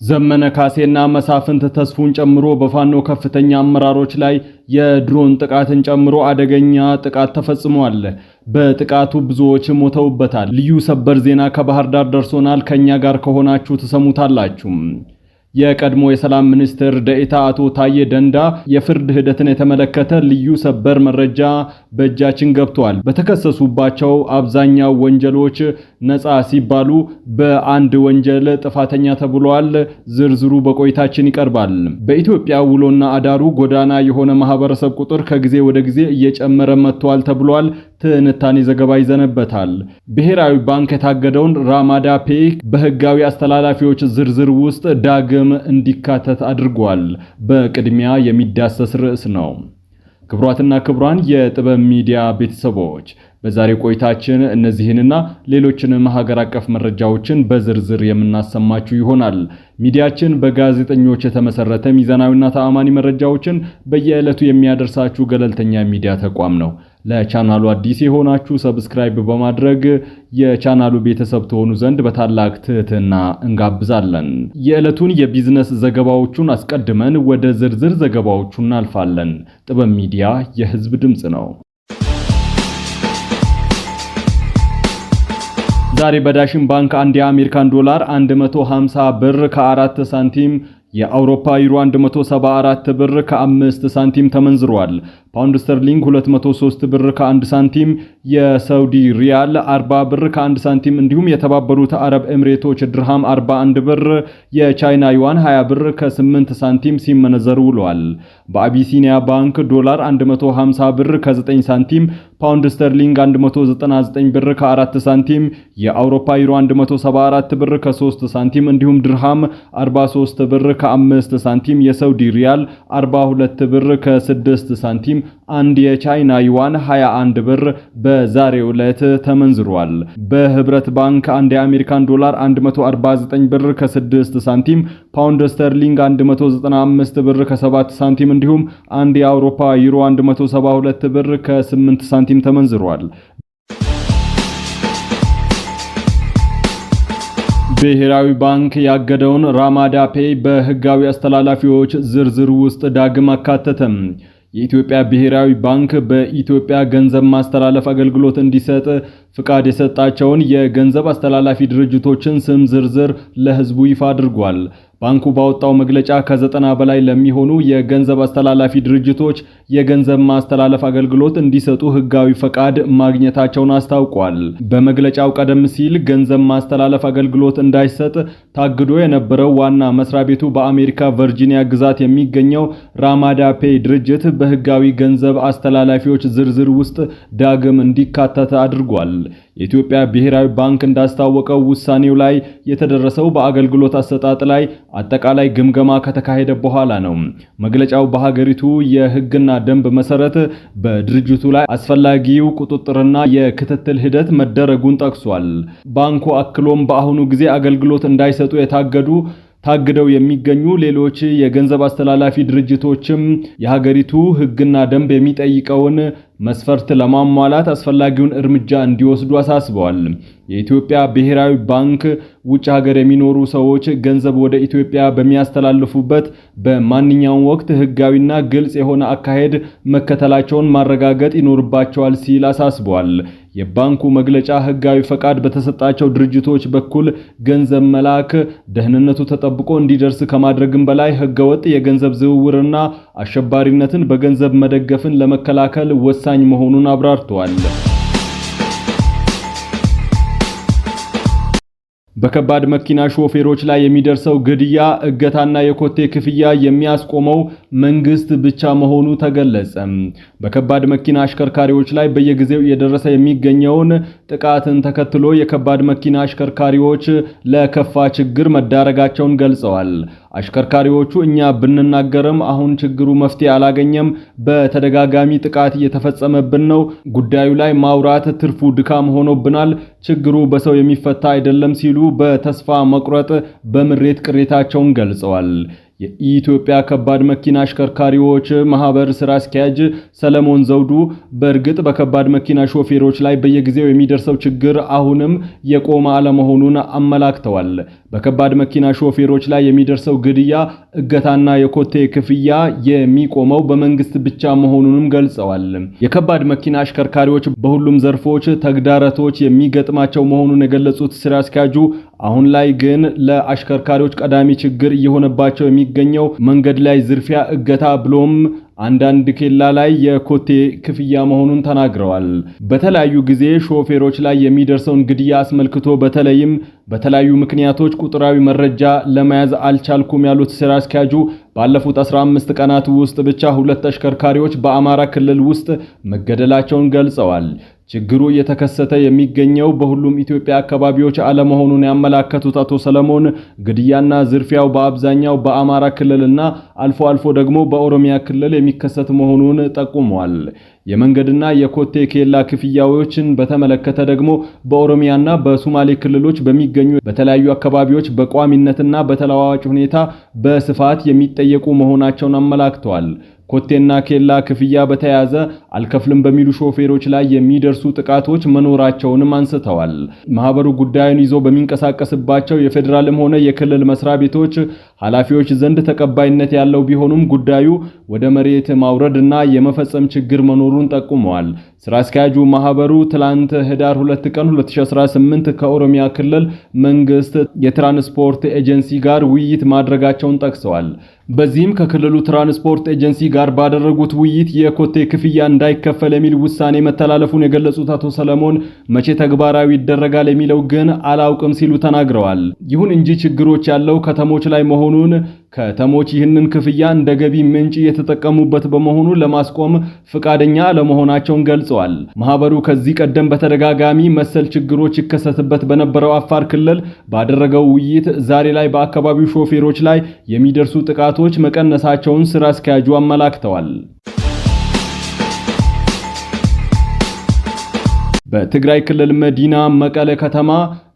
ዘመነ ካሴና መሳፍንት ተስፉን ጨምሮ በፋኖ ከፍተኛ አመራሮች ላይ የድሮን ጥቃትን ጨምሮ አደገኛ ጥቃት ተፈጽሟል። በጥቃቱ ብዙዎች ሞተውበታል። ልዩ ሰበር ዜና ከባህር ዳር ደርሶናል። ከኛ ጋር ከሆናችሁ ተሰሙታላችሁ። የቀድሞ የሰላም ሚኒስትር ደኢታ አቶ ታዬ ደንዳ የፍርድ ሂደትን የተመለከተ ልዩ ሰበር መረጃ በእጃችን ገብቷል። በተከሰሱባቸው አብዛኛው ወንጀሎች ነፃ ሲባሉ በአንድ ወንጀል ጥፋተኛ ተብሏል። ዝርዝሩ በቆይታችን ይቀርባል። በኢትዮጵያ ውሎና አዳሩ ጎዳና የሆነ ማህበረሰብ ቁጥር ከጊዜ ወደ ጊዜ እየጨመረ መጥቷል ተብሏል። ትንታኔ ዘገባ ይዘነበታል። ብሔራዊ ባንክ የታገደውን ራማዳ ፔይ በህጋዊ አስተላላፊዎች ዝርዝር ውስጥ ዳግም እንዲካተት አድርጓል። በቅድሚያ የሚዳሰስ ርዕስ ነው። ክቡራትና ክቡራን የጥበብ ሚዲያ ቤተሰቦች በዛሬው ቆይታችን እነዚህንና ሌሎችንም ሀገር አቀፍ መረጃዎችን በዝርዝር የምናሰማችሁ ይሆናል። ሚዲያችን በጋዜጠኞች የተመሰረተ ሚዛናዊና ተአማኒ መረጃዎችን በየዕለቱ የሚያደርሳችሁ ገለልተኛ ሚዲያ ተቋም ነው። ለቻናሉ አዲስ የሆናችሁ ሰብስክራይብ በማድረግ የቻናሉ ቤተሰብ ትሆኑ ዘንድ በታላቅ ትህትና እንጋብዛለን። የዕለቱን የቢዝነስ ዘገባዎቹን አስቀድመን ወደ ዝርዝር ዘገባዎቹ እናልፋለን። ጥበብ ሚዲያ የህዝብ ድምጽ ነው። ዛሬ በዳሽን ባንክ አንድ የአሜሪካን ዶላር 150 ብር ከ4 ሳንቲም የአውሮፓ ዩሮ 174 ብር ከ5 ሳንቲም ተመንዝሯል። ፓውንድ ስተርሊንግ 203 ብር ከ1 ሳንቲም፣ የሳውዲ ሪያል 40 ብር ከ1 ሳንቲም እንዲሁም የተባበሩት አረብ ኤምሬቶች ድርሃም 41 ብር፣ የቻይና ዩዋን 20 ብር ከ8 ሳንቲም ሲመነዘሩ ውለዋል። በአቢሲኒያ ባንክ ዶላር 150 ብር ከ9 ሳንቲም፣ ፓውንድ ስተርሊንግ 199 ብር ከ4 ሳንቲም፣ የአውሮፓ ዩሮ 174 ብር ከ3 ሳንቲም እንዲሁም ድርሃም 43 ብር ከ5 ሳንቲም፣ የሳውዲ ሪያል 42 ብር ከ6 ሳንቲም፣ አንድ የቻይና ዩዋን 21 ብር በዛሬው ዕለት ተመንዝሯል። በህብረት ባንክ አንድ የአሜሪካን ዶላር 149 ብር ከ6 ሳንቲም፣ ፓውንድ ስተርሊንግ 195 ብር ከ7 ሳንቲም እንዲሁም አንድ የአውሮፓ ዩሮ 172 ብር ከ8 ሳንቲም ተመንዝሯል። ብሔራዊ ባንክ ያገደውን ራማዳ ፔይ በህጋዊ አስተላላፊዎች ዝርዝር ውስጥ ዳግም አካተተም። የኢትዮጵያ ብሔራዊ ባንክ በኢትዮጵያ ገንዘብ ማስተላለፍ አገልግሎት እንዲሰጥ ፍቃድ የሰጣቸውን የገንዘብ አስተላላፊ ድርጅቶችን ስም ዝርዝር ለህዝቡ ይፋ አድርጓል። ባንኩ ባወጣው መግለጫ ከ90 በላይ ለሚሆኑ የገንዘብ አስተላላፊ ድርጅቶች የገንዘብ ማስተላለፍ አገልግሎት እንዲሰጡ ህጋዊ ፈቃድ ማግኘታቸውን አስታውቋል። በመግለጫው ቀደም ሲል ገንዘብ ማስተላለፍ አገልግሎት እንዳይሰጥ ታግዶ የነበረው ዋና መስሪያ ቤቱ በአሜሪካ ቨርጂኒያ ግዛት የሚገኘው ራማዳ ፔይ ድርጅት በህጋዊ ገንዘብ አስተላላፊዎች ዝርዝር ውስጥ ዳግም እንዲካተት አድርጓል። የኢትዮጵያ ብሔራዊ ባንክ እንዳስታወቀው ውሳኔው ላይ የተደረሰው በአገልግሎት አሰጣጥ ላይ አጠቃላይ ግምገማ ከተካሄደ በኋላ ነው። መግለጫው በሀገሪቱ የህግና ደንብ መሰረት በድርጅቱ ላይ አስፈላጊው ቁጥጥርና የክትትል ሂደት መደረጉን ጠቅሷል። ባንኩ አክሎም በአሁኑ ጊዜ አገልግሎት እንዳይሰጡ ታግደው የሚገኙ ሌሎች የገንዘብ አስተላላፊ ድርጅቶችም የሀገሪቱ ህግና ደንብ የሚጠይቀውን መስፈርት ለማሟላት አስፈላጊውን እርምጃ እንዲወስዱ አሳስበዋል። የኢትዮጵያ ብሔራዊ ባንክ ውጭ ሀገር የሚኖሩ ሰዎች ገንዘብ ወደ ኢትዮጵያ በሚያስተላልፉበት በማንኛውም ወቅት ህጋዊና ግልጽ የሆነ አካሄድ መከተላቸውን ማረጋገጥ ይኖርባቸዋል ሲል አሳስበዋል። የባንኩ መግለጫ ህጋዊ ፈቃድ በተሰጣቸው ድርጅቶች በኩል ገንዘብ መላክ ደህንነቱ ተጠብቆ እንዲደርስ ከማድረግም በላይ ህገወጥ የገንዘብ ዝውውርና አሸባሪነትን በገንዘብ መደገፍን ለመከላከል ወሳኝ መሆኑን አብራርተዋል። በከባድ መኪና ሾፌሮች ላይ የሚደርሰው ግድያ፣ እገታና የኮቴ ክፍያ የሚያስቆመው መንግስት ብቻ መሆኑ ተገለጸ። በከባድ መኪና አሽከርካሪዎች ላይ በየጊዜው እየደረሰ የሚገኘውን ጥቃትን ተከትሎ የከባድ መኪና አሽከርካሪዎች ለከፋ ችግር መዳረጋቸውን ገልጸዋል። አሽከርካሪዎቹ እኛ ብንናገርም አሁን ችግሩ መፍትሄ አላገኘም፣ በተደጋጋሚ ጥቃት እየተፈጸመብን ነው፣ ጉዳዩ ላይ ማውራት ትርፉ ድካም ሆኖብናል፣ ችግሩ በሰው የሚፈታ አይደለም ሲሉ በተስፋ መቁረጥ በምሬት ቅሬታቸውን ገልጸዋል። የኢትዮጵያ ከባድ መኪና አሽከርካሪዎች ማህበር ስራ አስኪያጅ ሰለሞን ዘውዱ በእርግጥ በከባድ መኪና ሾፌሮች ላይ በየጊዜው የሚደርሰው ችግር አሁንም የቆመ አለመሆኑን አመላክተዋል። በከባድ መኪና ሾፌሮች ላይ የሚደርሰው ግድያ፣ እገታና የኮቴ ክፍያ የሚቆመው በመንግስት ብቻ መሆኑንም ገልጸዋል። የከባድ መኪና አሽከርካሪዎች በሁሉም ዘርፎች ተግዳሮቶች የሚገጥማቸው መሆኑን የገለጹት ስራ አስኪያጁ አሁን ላይ ግን ለአሽከርካሪዎች ቀዳሚ ችግር እየሆነባቸው የሚገኘው መንገድ ላይ ዝርፊያ፣ እገታ ብሎም አንዳንድ ኬላ ላይ የኮቴ ክፍያ መሆኑን ተናግረዋል። በተለያዩ ጊዜ ሾፌሮች ላይ የሚደርሰውን ግድያ አስመልክቶ በተለይም በተለያዩ ምክንያቶች ቁጥራዊ መረጃ ለመያዝ አልቻልኩም ያሉት ስራ አስኪያጁ ባለፉት 15 ቀናት ውስጥ ብቻ 2 አሽከርካሪዎች በአማራ ክልል ውስጥ መገደላቸውን ገልጸዋል። ችግሩ እየተከሰተ የሚገኘው በሁሉም ኢትዮጵያ አካባቢዎች አለመሆኑን ያመላከቱት አቶ ሰለሞን ግድያና ዝርፊያው በአብዛኛው በአማራ ክልልና አልፎ አልፎ ደግሞ በኦሮሚያ ክልል የሚከሰት መሆኑን ጠቁመዋል። የመንገድና የኮቴ ኬላ ክፍያዎችን በተመለከተ ደግሞ በኦሮሚያና በሶማሌ ክልሎች በሚገኙ በተለያዩ አካባቢዎች በቋሚነትና በተለዋዋጭ ሁኔታ በስፋት የሚጠየቁ መሆናቸውን አመላክተዋል። ኮቴና ኬላ ክፍያ በተያያዘ አልከፍልም በሚሉ ሾፌሮች ላይ የሚደርሱ ጥቃቶች መኖራቸውንም አንስተዋል። ማህበሩ ጉዳዩን ይዞ በሚንቀሳቀስባቸው የፌዴራልም ሆነ የክልል መስሪያ ቤቶች ኃላፊዎች ዘንድ ተቀባይነት ያለው ቢሆኑም ጉዳዩ ወደ መሬት ማውረድና የመፈጸም ችግር መኖሩን ጠቁመዋል። ስራ አስኪያጁ ማህበሩ ትላንት ህዳር 2 ቀን 2018 ከኦሮሚያ ክልል መንግስት የትራንስፖርት ኤጀንሲ ጋር ውይይት ማድረጋቸውን ጠቅሰዋል። በዚህም ከክልሉ ትራንስፖርት ኤጀንሲ ጋር ባደረጉት ውይይት የኮቴ ክፍያ እንዳይከፈል የሚል ውሳኔ መተላለፉን የገለጹት አቶ ሰለሞን መቼ ተግባራዊ ይደረጋል የሚለው ግን አላውቅም ሲሉ ተናግረዋል። ይሁን እንጂ ችግሮች ያለው ከተሞች ላይ መሆኑን ከተሞች ይህንን ክፍያ እንደ ገቢ ምንጭ የተጠቀሙበት በመሆኑ ለማስቆም ፈቃደኛ ለመሆናቸውን ገልጸዋል። ማህበሩ ከዚህ ቀደም በተደጋጋሚ መሰል ችግሮች ይከሰትበት በነበረው አፋር ክልል ባደረገው ውይይት ዛሬ ላይ በአካባቢው ሾፌሮች ላይ የሚደርሱ ጥቃቶች መቀነሳቸውን ስራ አስኪያጁ አመላክተዋል። በትግራይ ክልል መዲና መቀለ ከተማ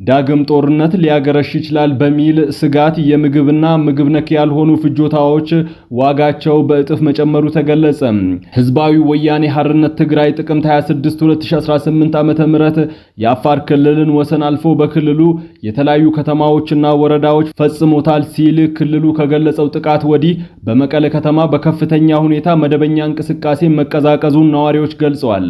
ዳግም ጦርነት ሊያገረሽ ይችላል በሚል ስጋት የምግብና ምግብ ነክ ያልሆኑ ፍጆታዎች ዋጋቸው በእጥፍ መጨመሩ ተገለጸ። ህዝባዊ ወያኔ ሓርነት ትግራይ ጥቅምት 26 2018 ዓ.ም የአፋር ክልልን ወሰን አልፎ በክልሉ የተለያዩ ከተማዎችና ወረዳዎች ፈጽሞታል ሲል ክልሉ ከገለጸው ጥቃት ወዲህ በመቀለ ከተማ በከፍተኛ ሁኔታ መደበኛ እንቅስቃሴ መቀዛቀዙን ነዋሪዎች ገልጸዋል።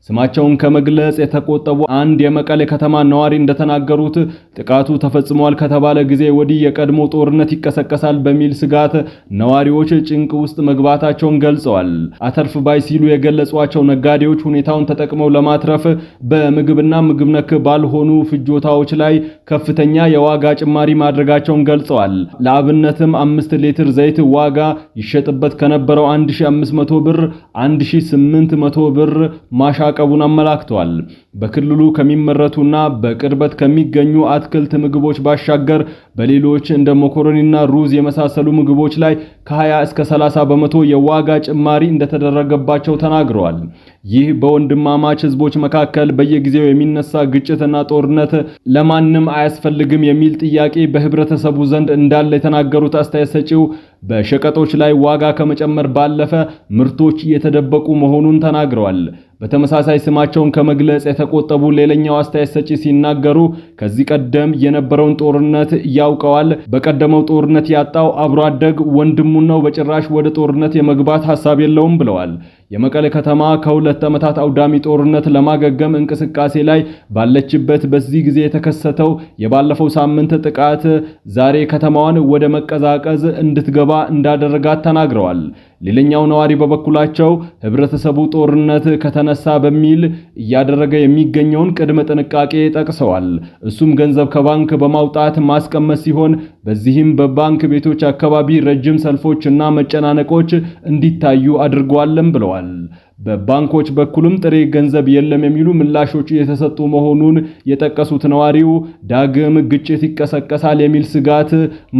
ስማቸውን ከመግለጽ የተቆጠቡ አንድ የመቀለ ከተማ ነዋሪ እንደተናገሩት ጥቃቱ ተፈጽሟል ከተባለ ጊዜ ወዲህ የቀድሞ ጦርነት ይቀሰቀሳል በሚል ስጋት ነዋሪዎች ጭንቅ ውስጥ መግባታቸውን ገልጸዋል። አተርፍ ባይ ሲሉ የገለጿቸው ነጋዴዎች ሁኔታውን ተጠቅመው ለማትረፍ በምግብና ምግብ ነክ ባልሆኑ ፍጆታዎች ላይ ከፍተኛ የዋጋ ጭማሪ ማድረጋቸውን ገልጸዋል። ለአብነትም 5 ሊትር ዘይት ዋጋ ይሸጥበት ከነበረው 1500 ብር 1800 ብር ማሻቀቡን አመላክተዋል። በክልሉ ከሚመረቱና በቅርበት ከሚገኙ አትክልት ምግቦች ባሻገር በሌሎች እንደ መኮረኒና ሩዝ የመሳሰሉ ምግቦች ላይ ከ20 እስከ 30 በመቶ የዋጋ ጭማሪ እንደተደረገባቸው ተናግረዋል። ይህ በወንድማማች ህዝቦች መካከል በየጊዜው የሚነሳ ግጭትና ጦርነት ለማንም አያስፈልግም የሚል ጥያቄ በህብረተሰቡ ዘንድ እንዳለ የተናገሩት አስተያየት ሰጪው በሸቀጦች ላይ ዋጋ ከመጨመር ባለፈ ምርቶች እየተደበቁ መሆኑን ተናግረዋል። በተመሳሳይ ስማቸውን ከመግለጽ የተቆጠቡ ሌላኛው አስተያየት ሰጪ ሲናገሩ ከዚህ ቀደም የነበረውን ጦርነት ያውቀዋል። በቀደመው ጦርነት ያጣው አብሮ አደግ ወንድሙን ነው። በጭራሽ ወደ ጦርነት የመግባት ሐሳብ የለውም ብለዋል። የመቀለ ከተማ ከ2 ዓመታት አውዳሚ ጦርነት ለማገገም እንቅስቃሴ ላይ ባለችበት በዚህ ጊዜ የተከሰተው የባለፈው ሳምንት ጥቃት ዛሬ ከተማዋን ወደ መቀዛቀዝ እንድትገባ እንዳደረጋት ተናግረዋል። ሌላኛው ነዋሪ በበኩላቸው ህብረተሰቡ ጦርነት ከተነሳ በሚል እያደረገ የሚገኘውን ቅድመ ጥንቃቄ ጠቅሰዋል። እሱም ገንዘብ ከባንክ በማውጣት ማስቀመጥ ሲሆን በዚህም በባንክ ቤቶች አካባቢ ረጅም ሰልፎችና መጨናነቆች እንዲታዩ አድርጓልም ብለዋል። በባንኮች በኩልም ጥሬ ገንዘብ የለም የሚሉ ምላሾች የተሰጡ መሆኑን የጠቀሱት ነዋሪው ዳግም ግጭት ይቀሰቀሳል የሚል ስጋት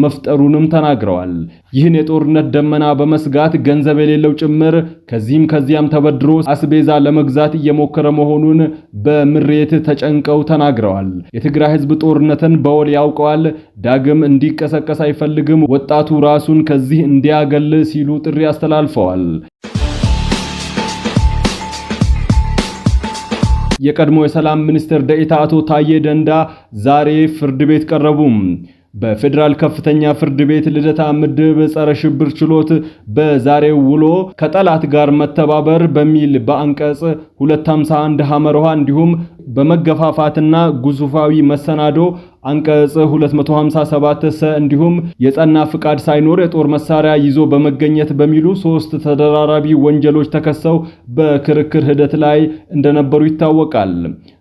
መፍጠሩንም ተናግረዋል። ይህን የጦርነት ደመና በመስጋት ገንዘብ የሌለው ጭምር ከዚህም ከዚያም ተበድሮ አስቤዛ ለመግዛት እየሞከረ መሆኑን በምሬት ተጨንቀው ተናግረዋል። የትግራይ ህዝብ ጦርነትን በውል ያውቀዋል፣ ዳግም እንዲቀሰቀስ አይፈልግም፣ ወጣቱ ራሱን ከዚህ እንዲያገል ሲሉ ጥሪ አስተላልፈዋል። የቀድሞ የሰላም ሚኒስትር ደኢታ አቶ ታዬ ደንዳ ዛሬ ፍርድ ቤት ቀረቡ። በፌደራል ከፍተኛ ፍርድ ቤት ልደታ ምድብ ጸረ ሽብር ችሎት በዛሬው ውሎ ከጠላት ጋር መተባበር በሚል በአንቀጽ 251 ሐመርሃ እንዲሁም በመገፋፋትና ግዙፋዊ መሰናዶ አንቀጽ 257 ሰ እንዲሁም የጸና ፍቃድ ሳይኖር የጦር መሳሪያ ይዞ በመገኘት በሚሉ 3 ተደራራቢ ወንጀሎች ተከሰው በክርክር ሂደት ላይ እንደነበሩ ይታወቃል።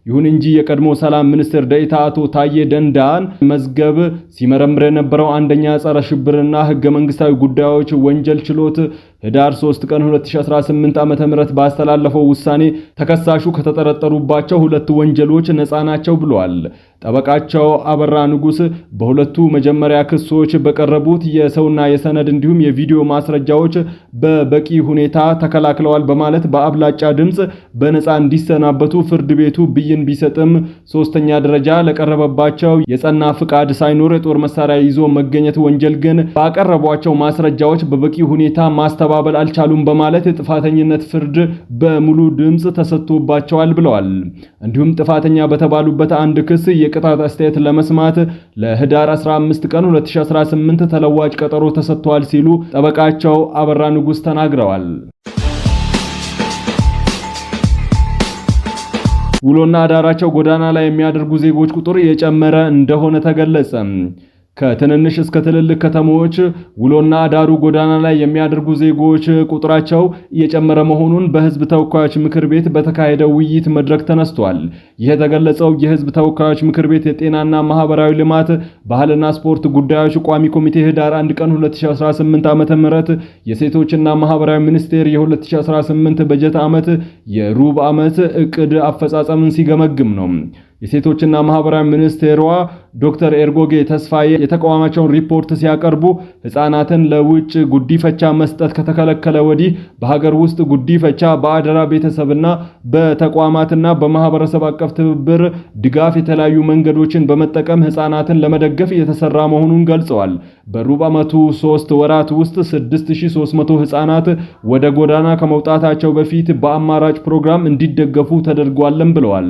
ይሁን እንጂ የቀድሞ ሰላም ሚኒስትር ደኢታ አቶ ታዬ ደንዳን መዝገብ ሲመረምር የነበረው አንደኛ ጸረ ሽብርና ህገ መንግስታዊ ጉዳዮች ወንጀል ችሎት ህዳር 3 ቀን 2018 ዓ.ም ባስተላለፈው ውሳኔ ተከሳሹ ከተጠረጠሩባቸው 2 ወንጀሎች ነፃ ናቸው ብለዋል። ጠበቃቸው አበራ ንጉስ በሁለቱ መጀመሪያ ክሶች በቀረቡት የሰውና የሰነድ እንዲሁም የቪዲዮ ማስረጃዎች በበቂ ሁኔታ ተከላክለዋል በማለት በአብላጫ ድምጽ በነፃ እንዲሰናበቱ ፍርድ ቤቱ ብይን ቢሰጥም ሶስተኛ ደረጃ ለቀረበባቸው የጸና ፍቃድ ሳይኖር የጦር መሳሪያ ይዞ መገኘት ወንጀል ግን ባቀረቧቸው ማስረጃዎች በበቂ ሁኔታ ማስተባበል አልቻሉም በማለት የጥፋተኝነት ፍርድ በሙሉ ድምጽ ተሰጥቶባቸዋል ብለዋል። እንዲሁም ጥፋተኛ በተባሉበት አንድ ክስ የቅጣት አስተያየት ለመስማት ለህዳር 15 ቀን 2018 ተለዋጭ ቀጠሮ ተሰጥቷል ሲሉ ጠበቃቸው አበራ ንጉስ ተናግረዋል። ውሎና አዳራቸው ጎዳና ላይ የሚያደርጉ ዜጎች ቁጥር እየጨመረ እንደሆነ ተገለጸ። ከትንንሽ እስከ ትልልቅ ከተሞች ውሎና አዳሩ ጎዳና ላይ የሚያደርጉ ዜጎች ቁጥራቸው እየጨመረ መሆኑን በህዝብ ተወካዮች ምክር ቤት በተካሄደው ውይይት መድረክ ተነስቷል። ይህ የተገለጸው የህዝብ ተወካዮች ምክር ቤት የጤናና ማህበራዊ ልማት ባህልና ስፖርት ጉዳዮች ቋሚ ኮሚቴ ህዳር 1 ቀን 2018 ዓ.ም የሴቶችና ማህበራዊ ሚኒስቴር የ2018 በጀት ዓመት የሩብ ዓመት እቅድ አፈጻጸምን ሲገመግም ነው። የሴቶችና ማህበራዊ ሚኒስቴሯ ዶክተር ኤርጎጌ ተስፋዬ የተቋማቸውን ሪፖርት ሲያቀርቡ ህፃናትን ለውጭ ጉዲፈቻ መስጠት ከተከለከለ ወዲህ በሀገር ውስጥ ጉዲፈቻ በአደራ ቤተሰብና በተቋማትና በማህበረሰብ አቀፍ ትብብር ድጋፍ የተለያዩ መንገዶችን በመጠቀም ህፃናትን ለመደገፍ እየተሰራ መሆኑን ገልጸዋል። በሩብ ዓመቱ 3 ወራት ውስጥ 6300 ህፃናት ወደ ጎዳና ከመውጣታቸው በፊት በአማራጭ ፕሮግራም እንዲደገፉ ተደርጓልም ብለዋል።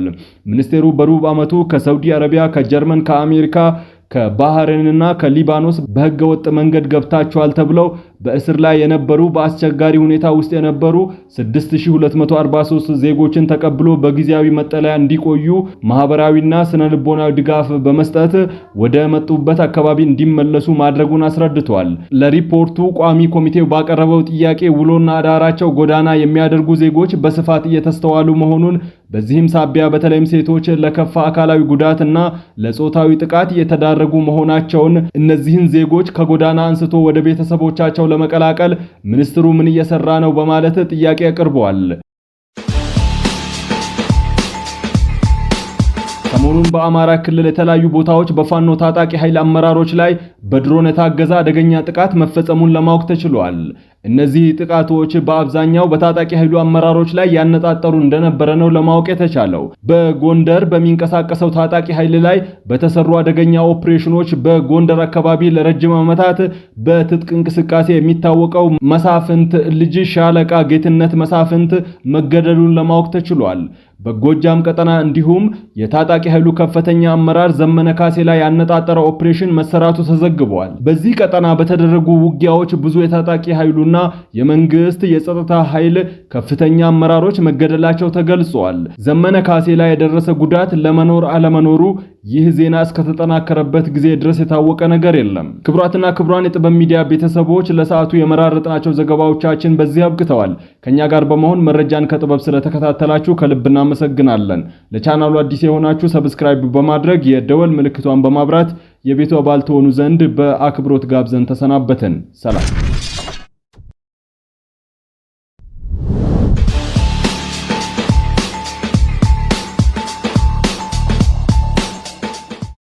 ሚኒስቴሩ በሩብ ዓመቱ ከሳውዲ አረቢያ፣ ከጀርመን፣ ከአሜሪካ፣ ከባህሬንና ከሊባኖስ በህገወጥ መንገድ ገብታቸዋል ተብለው በእስር ላይ የነበሩ በአስቸጋሪ ሁኔታ ውስጥ የነበሩ 6243 ዜጎችን ተቀብሎ በጊዜያዊ መጠለያ እንዲቆዩ ማህበራዊና ስነልቦናዊ ድጋፍ በመስጠት ወደ መጡበት አካባቢ እንዲመለሱ ማድረጉን አስረድቷል። ለሪፖርቱ ቋሚ ኮሚቴው ባቀረበው ጥያቄ ውሎና አዳራቸው ጎዳና የሚያደርጉ ዜጎች በስፋት እየተስተዋሉ መሆኑን፣ በዚህም ሳቢያ በተለይም ሴቶች ለከፋ አካላዊ ጉዳትና ለጾታዊ ጥቃት እየተዳረጉ መሆናቸውን፣ እነዚህን ዜጎች ከጎዳና አንስቶ ወደ ቤተሰቦቻቸው ለመቀላቀል ሚኒስትሩ ምን እየሰራ ነው በማለት ጥያቄ አቅርበዋል። ሰሞኑን በአማራ ክልል የተለያዩ ቦታዎች በፋኖ ታጣቂ ኃይል አመራሮች ላይ በድሮን የታገዘ አደገኛ ጥቃት መፈጸሙን ለማወቅ ተችሏል። እነዚህ ጥቃቶች በአብዛኛው በታጣቂ ኃይሉ አመራሮች ላይ ያነጣጠሩ እንደነበረ ነው ለማወቅ የተቻለው። በጎንደር በሚንቀሳቀሰው ታጣቂ ኃይል ላይ በተሰሩ አደገኛ ኦፕሬሽኖች በጎንደር አካባቢ ለረጅም ዓመታት በትጥቅ እንቅስቃሴ የሚታወቀው መሳፍንት ልጅ ሻለቃ ጌትነት መሳፍንት መገደሉን ለማወቅ ተችሏል። በጎጃም ቀጠና እንዲሁም የታጣቂ ኃይሉ ከፍተኛ አመራር ዘመነ ካሴ ላይ ያነጣጠረ ኦፕሬሽን መሰራቱ ተዘግቧል። በዚህ ቀጠና በተደረጉ ውጊያዎች ብዙ የታጣቂ ኃይሉና የመንግስት የጸጥታ ኃይል ከፍተኛ አመራሮች መገደላቸው ተገልጿል። ዘመነ ካሴ ላይ የደረሰ ጉዳት ለመኖር አለመኖሩ ይህ ዜና እስከተጠናከረበት ጊዜ ድረስ የታወቀ ነገር የለም። ክቡራትና ክቡራን የጥበብ ሚዲያ ቤተሰቦች ለሰዓቱ የመራረጥናቸው ዘገባዎቻችን በዚህ አብቅተዋል። ከኛ ጋር በመሆን መረጃን ከጥበብ ስለተከታተላችሁ ከልብ እናመሰግናለን። ለቻናሉ አዲስ የሆናችሁ ሰብስክራይብ በማድረግ የደወል ምልክቷን በማብራት የቤቱ አባል ትሆኑ ዘንድ በአክብሮት ጋብዘን ተሰናበትን። ሰላም።